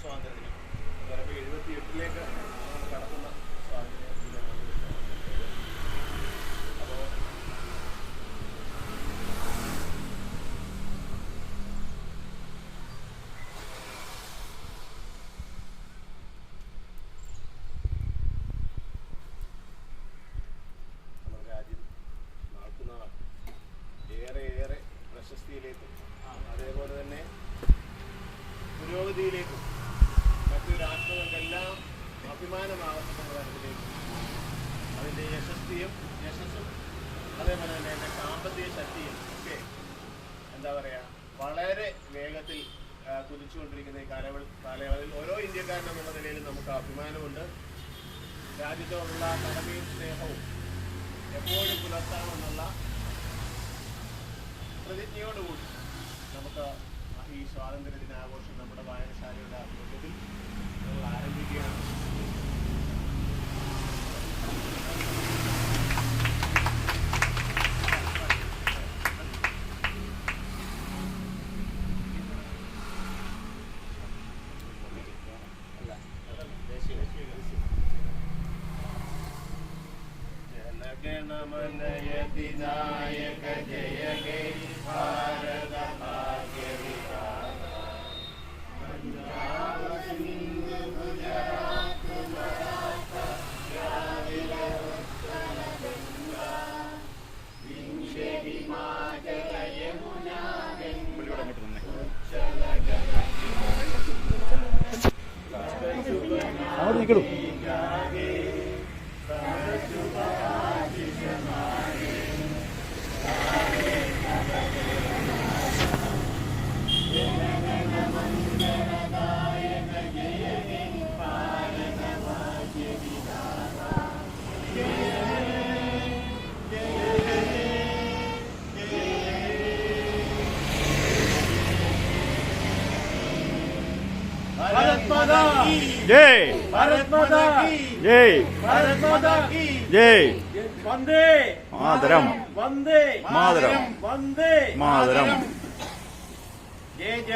സ്വാതന്ത്ര്യദിനം. ചിലപ്പോൾ 78ലേക്ക് കടക്കുന്ന സ്വാതന്ത്ര്യ ദിനമാണ്. അപ്പോൾ നമ്മുടെ രാജ്യം നാൾക്കുനാൾ ഏറെ പ്രശസ്തിയിലേക്കും അതേപോലെ തന്നെ പുരോഗതിയിലേക്കും മറ്റു രാഷ്ട്രങ്ങൾക്കെല്ലാം അഭിമാനമാകത്തക്ക തരത്തിലേക്കും അതിൻ്റെ യശസ്സും അതേപോലെ തന്നെ അതിൻ്റെ സാമ്പത്തിക ശക്തിയും ഒക്കെ എന്താ പറയുക വളരെ വേഗത്തിൽ കുതിച്ചുകൊണ്ടിരിക്കുന്ന ഈ കാലയളവിൽ ഓരോ ഇന്ത്യക്കാരനെന്നുള്ള നിലയിൽ നമുക്ക് അഭിമാനമുണ്ട്. രാജ്യത്തോടുള്ള കടമയും സ്നേഹവും എപ്പോഴും പുലർത്താമെന്നുള്ള പ്രതിജ്ഞയോടുകൂടി നമുക്ക് ഈ സ്വാതന്ത്ര്യ ദിനാഘോഷം നമ്മുടെ വായനശാലയുടെ ആഭിമുഖ്യത്തിൽ നമ്മൾ ആരംഭിക്കുകയാണ്. ജനഗണമനയതി നായക ജയ ഹേ ഭാരത ഭാഗ്യ വിധാത പഞ്ചാബ് സിന്ധു ഗുജറാത്ത് മറാഠ ദ്രാവിഡ ഉത്കല ഗംഗ വിന്ധ്യ ഹിമാചല യമുന भारत माता की जय, भारत माता की जय, भारत माता की जय, वंदे मातरम, वंदे मातरम, वंदे मातरम, जय जय।